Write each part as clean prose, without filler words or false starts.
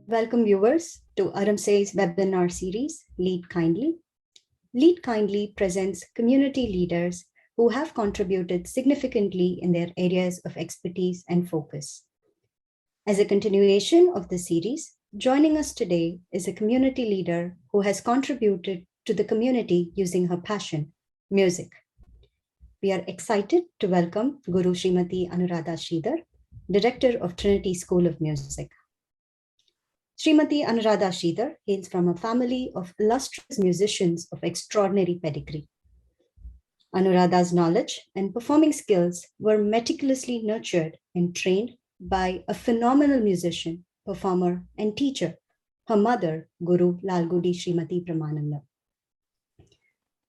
Welcome viewers to Aram Sei's webinar series, Lead Kindly. Lead Kindly presents community leaders who have contributed significantly in their areas of expertise and focus. As a continuation of the series, joining us today is a community leader who has contributed to the community using her passion, music. We are excited to welcome Guru Srimati Anuradha Sridhar, Director of Trinity School of Music. Srimati Anuradha Sridhar hails from a family of illustrious musicians of extraordinary pedigree. Anuradha's knowledge and performing skills were meticulously nurtured and trained by a phenomenal musician, performer, and teacher, her mother, Guru Lalgudi Srimati Pramananda.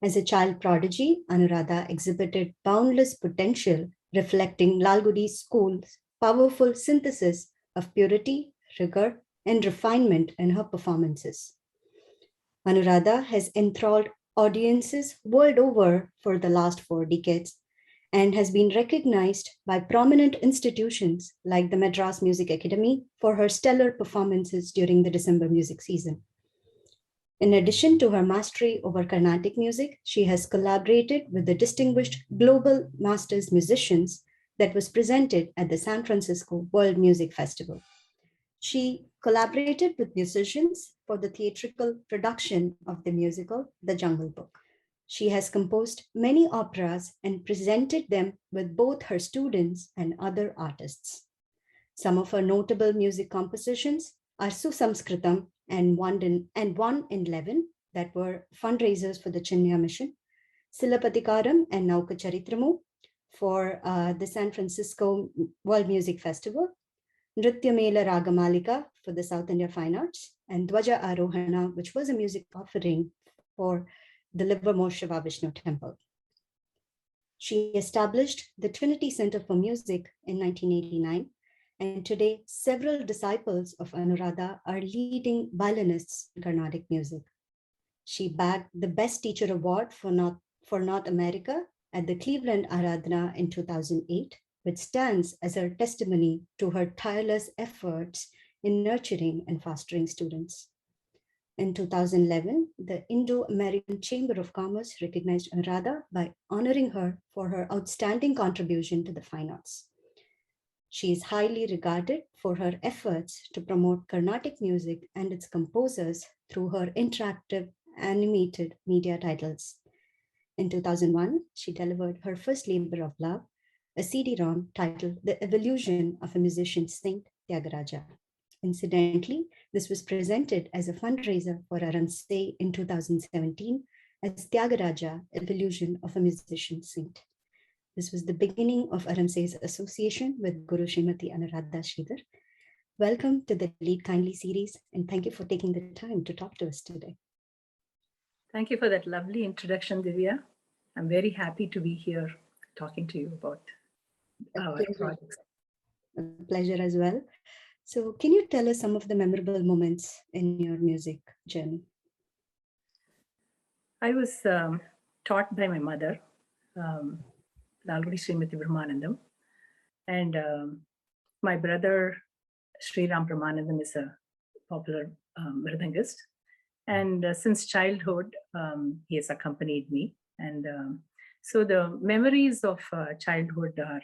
As a child prodigy, Anuradha exhibited boundless potential, reflecting Lalgudi's school's powerful synthesis of purity, rigor, and refinement in her performances. Anuradha has enthralled audiences world over for the last 4 decades and has been recognized by prominent institutions like the Madras Music Academy for her stellar performances during the December music season. In addition to her mastery over Carnatic music, she has collaborated with the distinguished global masters musicians that was presented at the San Francisco World Music Festival. She collaborated with musicians for the theatrical production of the musical The Jungle Book. She has composed many operas and presented them with both her students and other artists. Some of her notable music compositions are Susamskritam and One in 11 that were fundraisers for the Chinya Mission, Silapatikaram and Naukacharitramu for the San Francisco World Music Festival, Nritya Mela Ragamalika for the South India Fine Arts, and Dwaja Arohana, which was a music offering for the Livermore Shiva Vishnu Temple. She established the Trinity Center for Music in 1989, and today several disciples of Anuradha are leading violinists in Carnatic music. She bagged the Best Teacher Award for North America at the Cleveland Aradhana in 2008, which stands as her testimony to her tireless efforts in nurturing and fostering students. In 2011, the Indo-American Chamber of Commerce recognized Anuradha by honoring her for her outstanding contribution to the fine arts. She is highly regarded for her efforts to promote Carnatic music and its composers through her interactive animated media titles. In 2001, she delivered her first labor of love, a CD-ROM titled The Evolution of a Musician Saint, Tyagaraja. Incidentally, this was presented as a fundraiser for Aram Sei in 2017 as Tyagaraja, Evolution of a Musician Saint. This was the beginning of Aram Sei's association with Guru Srimati Anuradha Sridhar. Welcome to the Lead Kindly series, and thank you for taking the time to talk to us today. Thank you for that lovely introduction, Divya. I'm very happy to be here talking to you about our projects. A pleasure as well. So can you tell us some of the memorable moments in your music journey? I was taught by my mother, Lalgudi Srimati Brahmanandam, and my brother, Sri Ram Brahmanandam, is a popular mridangist. And since childhood, he has accompanied me. And so the memories of childhood are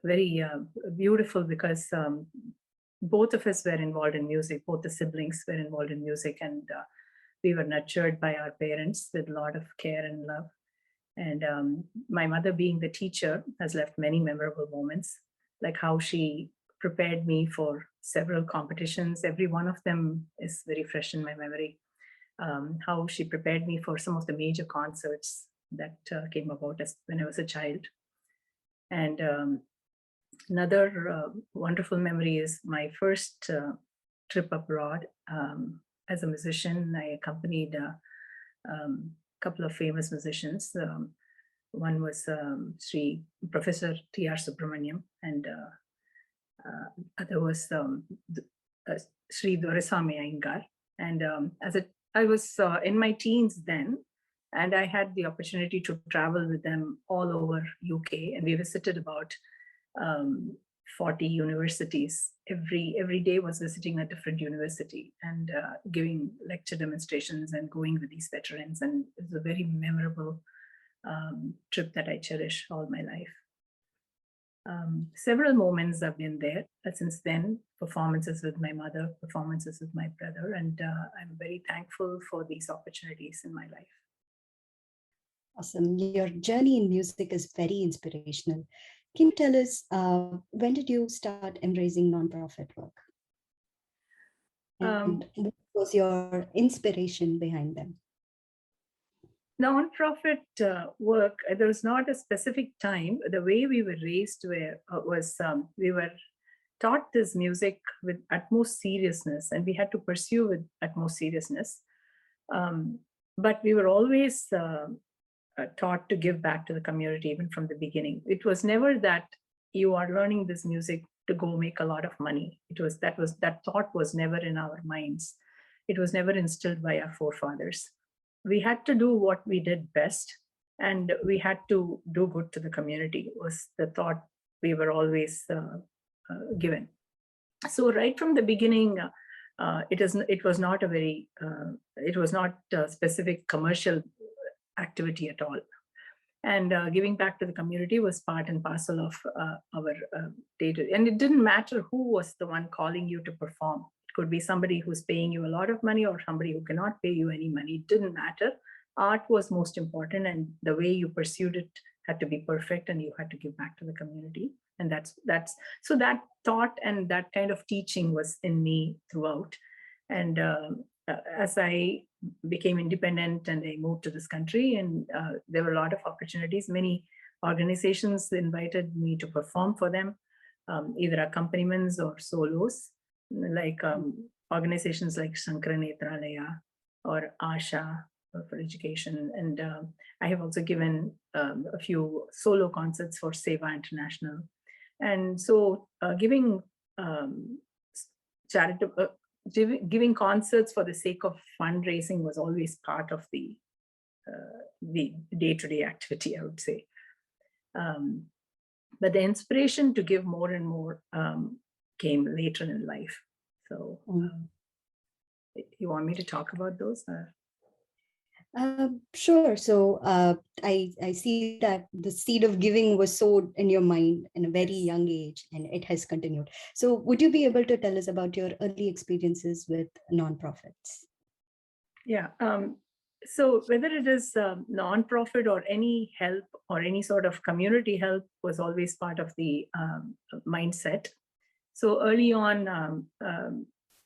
very beautiful because both of us were involved in music. Both the siblings were involved in music, and we were nurtured by our parents with a lot of care and love. And my mother, being the teacher, has left many memorable moments, like how she prepared me for several competitions. Every one of them is very fresh in my memory. How she prepared me for some of the major concerts that came about when I was a child. And another wonderful memory is my first trip abroad. As a musician, I accompanied a couple of famous musicians. One was Sri Professor T.R. Subramaniam, and other was Sri Doreswamy Iyengar. And I was in my teens then, and I had the opportunity to travel with them all over UK, and we visited about 40 universities. Every day was visiting a different university and giving lecture demonstrations and going with these veterans. And it was a very memorable trip that I cherish all my life. Several moments have been there since then, performances with my mother, performances with my brother, and I'm very thankful for these opportunities in my life. Awesome. Your journey in music is very inspirational. Can you tell us when did you start embracing nonprofit work? And what was your inspiration behind them? Nonprofit work, there was not a specific time. The way we were raised was we were taught this music with utmost seriousness, and we had to pursue with utmost seriousness. But we were always taught to give back to the community, even from the beginning. It was never that you are learning this music to go make a lot of money. That thought was never in our minds. It was never instilled by our forefathers. We had to do what we did best, and we had to do good to the community, was the thought we were always given. So right from the beginning, it was not a specific commercial activity at all. And giving back to the community was part and parcel of our day-to-day. And it didn't matter who was the one calling you to perform. It could be somebody who's paying you a lot of money or somebody who cannot pay you any money. It didn't matter. Art was most important, and the way you pursued it had to be perfect, and you had to give back to the community. And so that thought and that kind of teaching was in me throughout. And as I became independent and I moved to this country, and there were a lot of opportunities. Many organizations invited me to perform for them, either accompaniments or solos, like organizations like Shankara Netralaya or Asha for education. And I have also given a few solo concerts for Seva International. And so giving charitable, giving concerts for the sake of fundraising was always part of the day-to-day activity, I would say. But the inspiration to give more and more came later in life. So you want me to talk about those? Sure. So I see that the seed of giving was sowed in your mind in a very young age, and it has continued. So would you be able to tell us about your early experiences with nonprofits? Yeah. So whether it is nonprofit or any help or any sort of community help was always part of the mindset. So early on,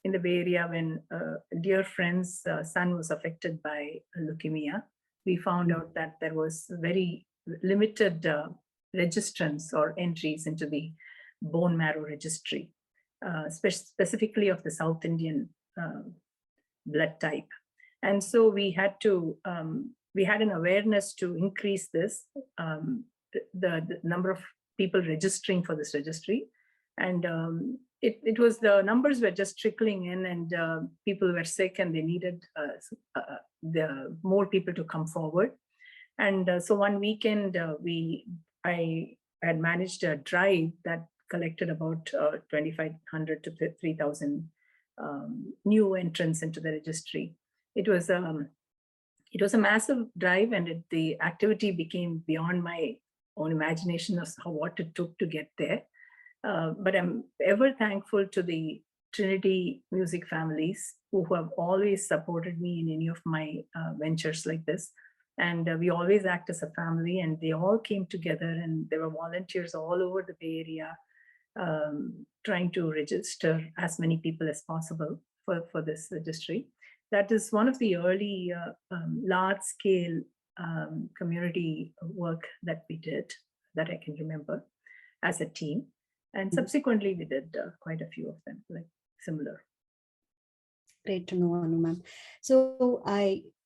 in the Bay Area, when a dear friend's son was affected by leukemia, we found out that there was very limited registrants or entries into the bone marrow registry, specifically of the South Indian blood type. And so we had an awareness to increase this, the number of people registering for this registry. And it was, the numbers were just trickling in, and people were sick and they needed the more people to come forward. And so one weekend, I had managed a drive that collected about 2,500 to 3,000 new entrants into the registry. It was a massive drive, and the activity became beyond my own imagination of what it took to get there. But I'm ever thankful to the Trinity music families who have always supported me in any of my ventures like this. And we always act as a family, and they all came together, and there were volunteers all over the Bay Area trying to register as many people as possible for this registry. That is one of the early large-scale community work that we did that I can remember as a team. And subsequently, we did quite a few of them, like similar. Great to know, Anu ma'am. So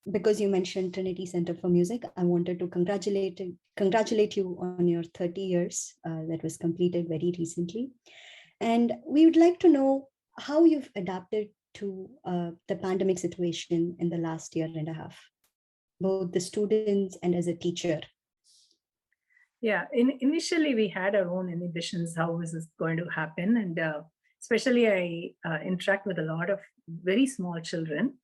because you mentioned Trinity Center for Music, I wanted to congratulate you on your 30 years that was completed very recently. And we would like to know how you've adapted to the pandemic situation in the last year and a half, both the students and as a teacher. Yeah, initially we had our own inhibitions. How was this going to happen? And especially I interact with a lot of very small children.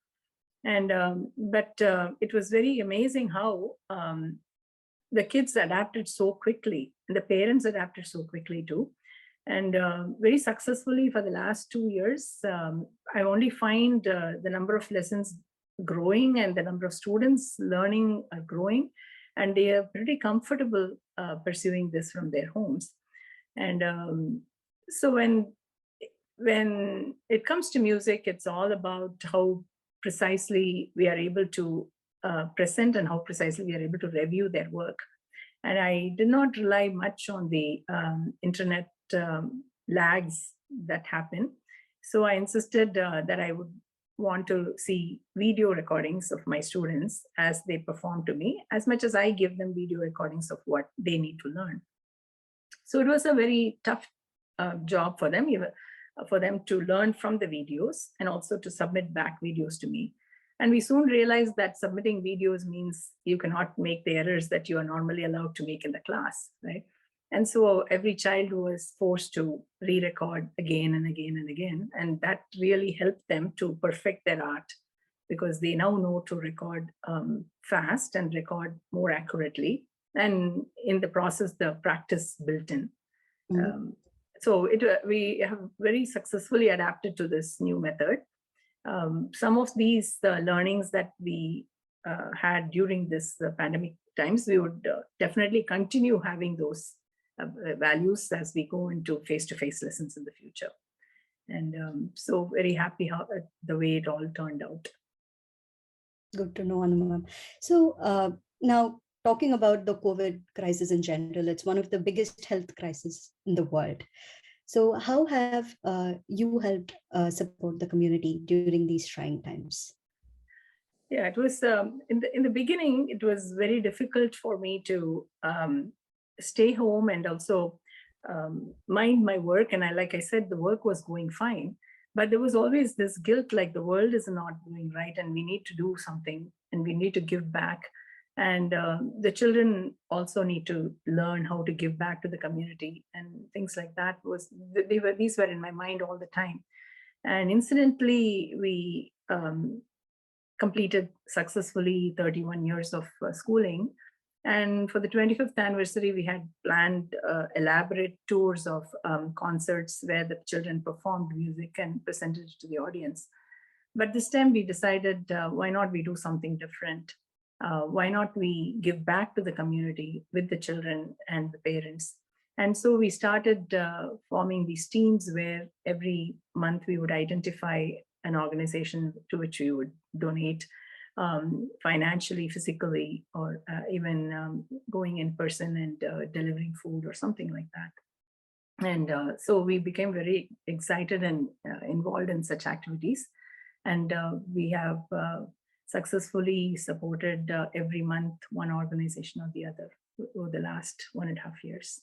And but it was very amazing how the kids adapted so quickly, and the parents adapted so quickly too. And very successfully for the last 2 years, I only find the number of lessons growing and the number of students learning are growing, and they are pretty comfortable pursuing this from their homes. And so when it comes to music, it's all about how precisely we are able to present and how precisely we are able to review their work. And I did not rely much on the internet lags that happen. So I insisted that I would want to see video recordings of my students as they perform to me, as much as I give them video recordings of what they need to learn. So it was a very tough job for them, even for them to learn from the videos and also to submit back videos to me. And we soon realized that submitting videos means you cannot make the errors that you are normally allowed to make in the class, right? And so every child was forced to re-record again and again and again. And that really helped them to perfect their art, because they now know to record fast and record more accurately. And in the process, the practice built in. Mm-hmm. So we have very successfully adapted to this new method. Some of these learnings that we had during this pandemic times, we would definitely continue having those values as we go into face-to-face lessons in the future. And so very happy how the way it all turned out. Good to know, Anu. So now talking about the COVID crisis in general, it's one of the biggest health crises in the world. So how have you helped support the community during these trying times? Yeah, it was in the beginning, it was very difficult for me to stay home and also mind my work. And like I said, the work was going fine, but there was always this guilt, like the world is not doing right and we need to do something and we need to give back. And the children also need to learn how to give back to the community and things like that. These were in my mind all the time. And incidentally, we completed successfully 31 years of schooling. And for the 25th anniversary, we had planned elaborate tours of concerts where the children performed music and presented it to the audience. But this time we decided, why not we do something different? Why not we give back to the community with the children and the parents? And so we started forming these teams where every month we would identify an organization to which we would donate financially, physically, or even going in person and delivering food or something like that. And so we became very excited and involved in such activities. And we have successfully supported every month one organization or the other over the last 1.5 years.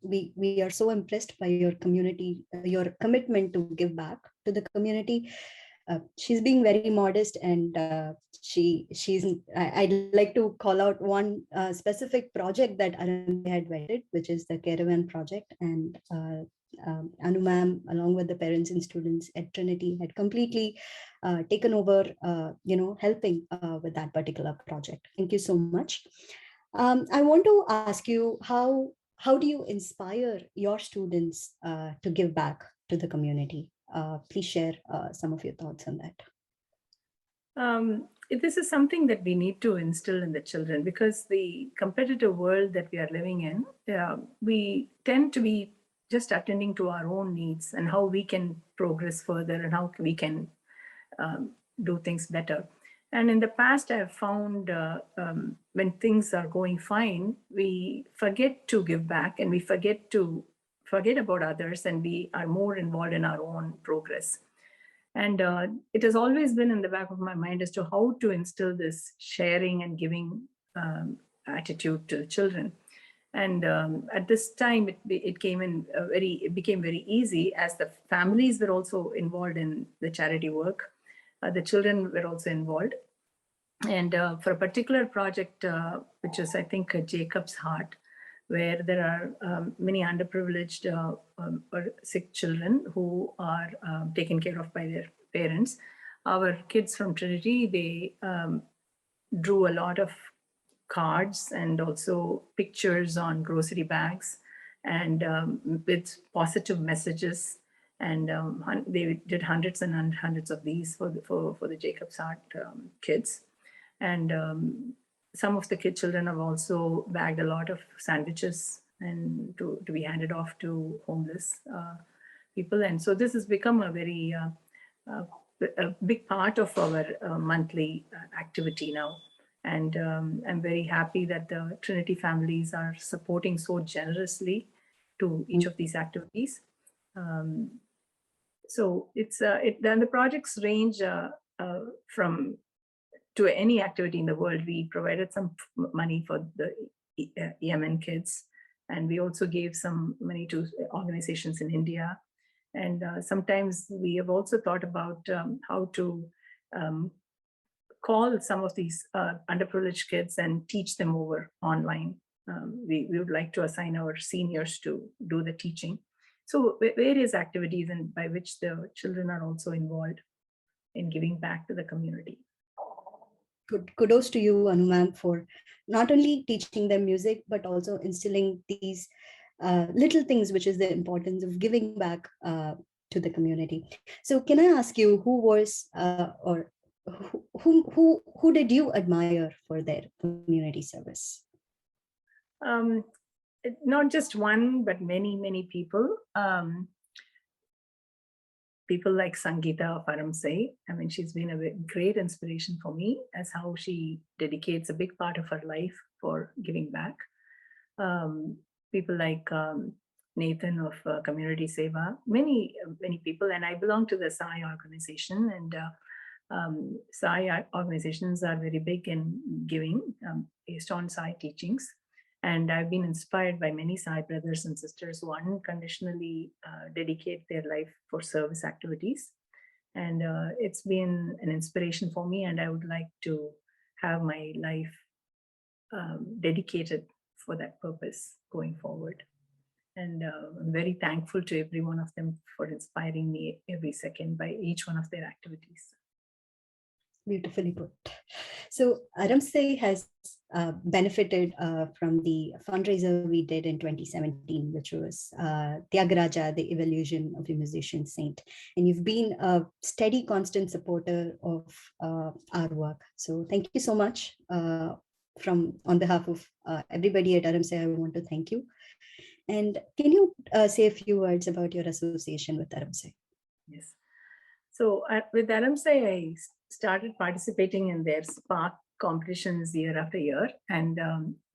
We are so impressed by your community, your commitment to give back to the community. She's being very modest, and I'd like to call out one specific project that Aram Sei had vetted, which is the Caravan project. And Anu ma'am, along with the parents and students at Trinity, had completely taken over, helping with that particular project. Thank you so much. I want to ask you, how do you inspire your students to give back to the community? Please share some of your thoughts on that. This is something that we need to instill in the children, because the competitive world that we are living in, we tend to be just attending to our own needs and how we can progress further and how we can do things better. And in the past, I have found when things are going fine, we forget to give back and we forget about others, and we are more involved in our own progress. And it has always been in the back of my mind as to how to instill this sharing and giving attitude to the children. And at this time, it became very easy, as the families were also involved in the charity work. The children were also involved. And for a particular project, which is, I think, Jacob's Heart, where there are many underprivileged or sick children who are taken care of by their parents. Our kids from Trinity, they drew a lot of cards and also pictures on grocery bags, and with positive messages. And they did hundreds and hundreds of these for the Jacob's Heart kids. And some of the children have also bagged a lot of sandwiches and to be handed off to homeless people. And so this has become a very a big part of our monthly activity now. And I'm very happy that the Trinity families are supporting so generously to each of these activities. So then the projects range from to any activity in the world. We provided some money for the Yemen kids, and we also gave some money to organizations in India. And sometimes we have also thought about how to call some of these underprivileged kids and teach them over online. We would like to assign our seniors to do the teaching. So various activities and by which the children are also involved in giving back to the community. Kudos to you, Anu ma'am, for not only teaching them music, but also instilling these little things, which is the importance of giving back to the community. So can I ask you, who was or who did you admire for their community service? Not just one, but many people. People like Sangeeta of Aram Sei. I mean, she's been a great inspiration for me as how she dedicates a big part of her life for giving back. People like Nathan of Community Seva, many people, and I belong to the Sai organization, and Sai organizations are very big in giving based on Sai teachings. And I've been inspired by many Sai brothers and sisters who unconditionally dedicate their life for service activities. And it's been an inspiration for me, and I would like to have my life dedicated for that purpose going forward. And I'm very thankful to every one of them for inspiring me every second by each one of their activities. Beautifully put. So Aram Sei has benefited from the fundraiser we did in 2017, which was Tyagaraja, the evolution of a musician saint. And you've been a steady, constant supporter of our work. So thank you so much. On behalf of everybody at Aram Sei, I want to thank you. And can you say a few words about your association with Aram Sei? Yes. So with Aram Sei, I started participating in their Spark competitions year after year, and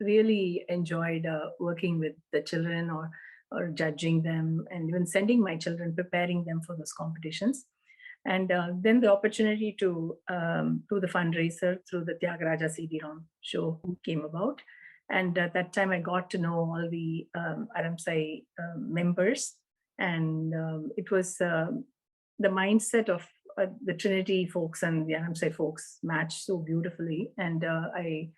really enjoyed working with the children or judging them, and even sending my children, preparing them for those competitions. And then the opportunity to do the fundraiser through the Tyagaraja CD-ROM show came about. And at that time, I got to know all the Aram Sei members, and it was the mindset of the Trinity folks and the Aram Sei folks matched so beautifully. And I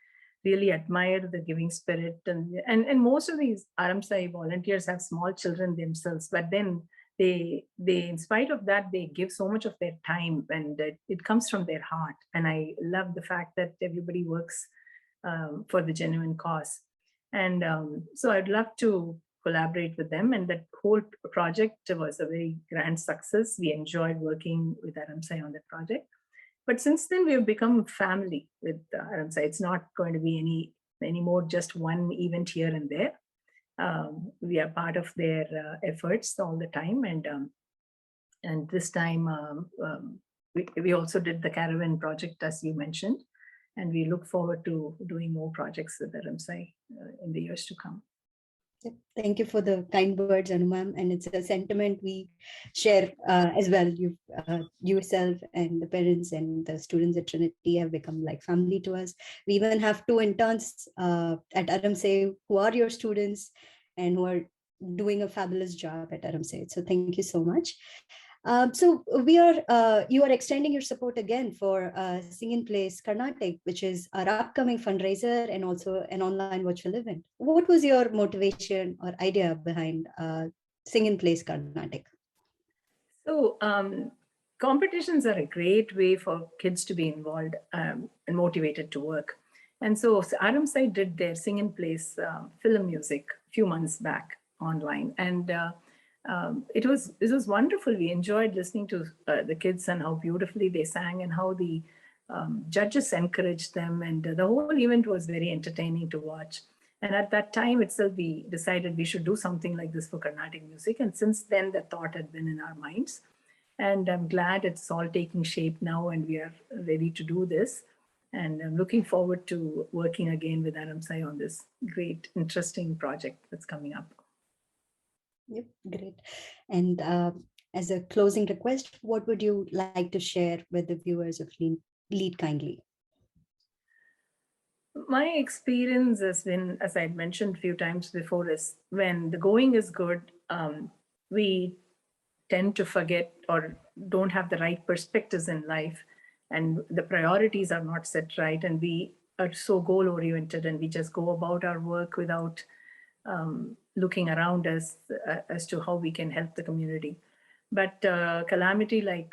really admired the giving spirit. And most of these Aram Sei volunteers have small children themselves, but then they in spite of that, they give so much of their time, and it comes from their heart. And I love the fact that everybody works for the genuine cause. And so I'd love to collaborate with them, and that whole project was a very grand success. We enjoyed working with Aram Sei on that project. But since then, we have become family with Aram Sei. It's not going to be any more just one event here and there. We are part of their efforts all the time, and this time we also did the caravan project, as you mentioned, and we look forward to doing more projects with Aram Sei in the years to come. Thank you for the kind words, Anu ma'am, and it's a sentiment we share as well. You yourself and the parents and the students at Trinity have become like family to us. We even have 2 interns at Aram Sei who are your students and who are doing a fabulous job at Aram Sei. So thank you so much. So you are extending your support again for Sing in Place Carnatic, which is our upcoming fundraiser and also an online virtual event. What was your motivation or idea behind Sing in Place Carnatic? So competitions are a great way for kids to be involved and motivated to work. And so Aram Sei did their Sing in Place film music a few months back online. And it was wonderful. We enjoyed listening to the kids and how beautifully they sang and how the judges encouraged them. And the whole event was very entertaining to watch. And at that time itself, we decided we should do something like this for Carnatic music. And since then, the thought had been in our minds. And I'm glad it's all taking shape now and we are ready to do this. And I'm looking forward to working again with Aram Sei on this great, interesting project that's coming up. Yep, great. And as a closing request, what would you like to share with the viewers of Lead Kindly? My experience has been, as I mentioned a few times before, is when the going is good, we tend to forget or don't have the right perspectives in life, and the priorities are not set right, and we are so goal oriented, and we just go about our work without looking around us as to how we can help the community. But calamity like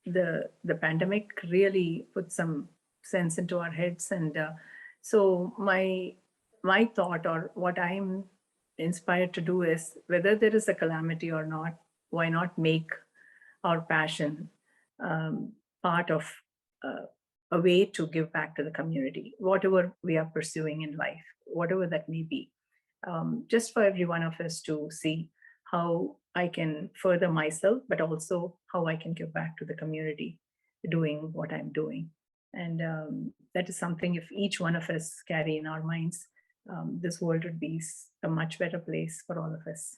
the pandemic really put some sense into our heads, and so my thought or what I'm inspired to do is, whether there is a calamity or not, why not make our passion part of uh, a way to give back to the community, whatever we are pursuing in life, whatever that may be. Just for every one of us to see how I can further myself, but also how I can give back to the community doing what I'm doing. And that is something, if each one of us carry in our minds, this world would be a much better place for all of us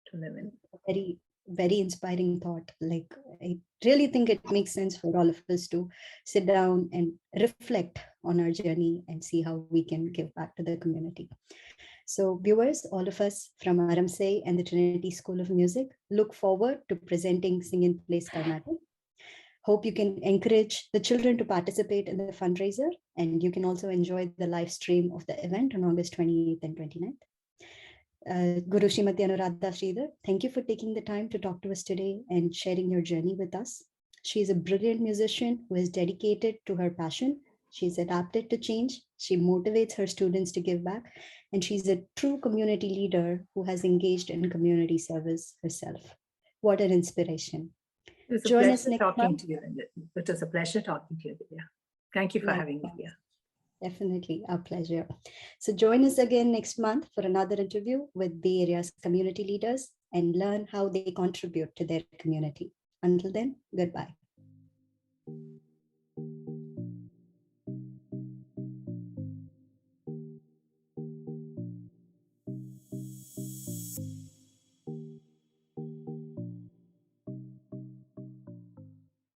to live in. Very, very inspiring thought. Like, I really think it makes sense for all of us to sit down and reflect on our journey and see how we can give back to the community. So viewers, all of us from Aram Sei and the Trinity School of Music look forward to presenting Sing in Place Carnatic. Hope you can encourage the children to participate in the fundraiser, and you can also enjoy the live stream of the event on August 28th and 29th. Guru Srimati Anuradha Sridhar, thank you for taking the time to talk to us today and sharing your journey with us. She is a brilliant musician who is dedicated to her passion. She's adapted to change. She motivates her students to give back. And she's a true community leader who has engaged in community service herself. What an inspiration. It was a Join us pleasure next talking month. to you. It was a pleasure talking to you, Divya. Thank you for having me here. Definitely our pleasure. So join us again next month for another interview with Bay Area's community leaders and learn how they contribute to their community. Until then, goodbye.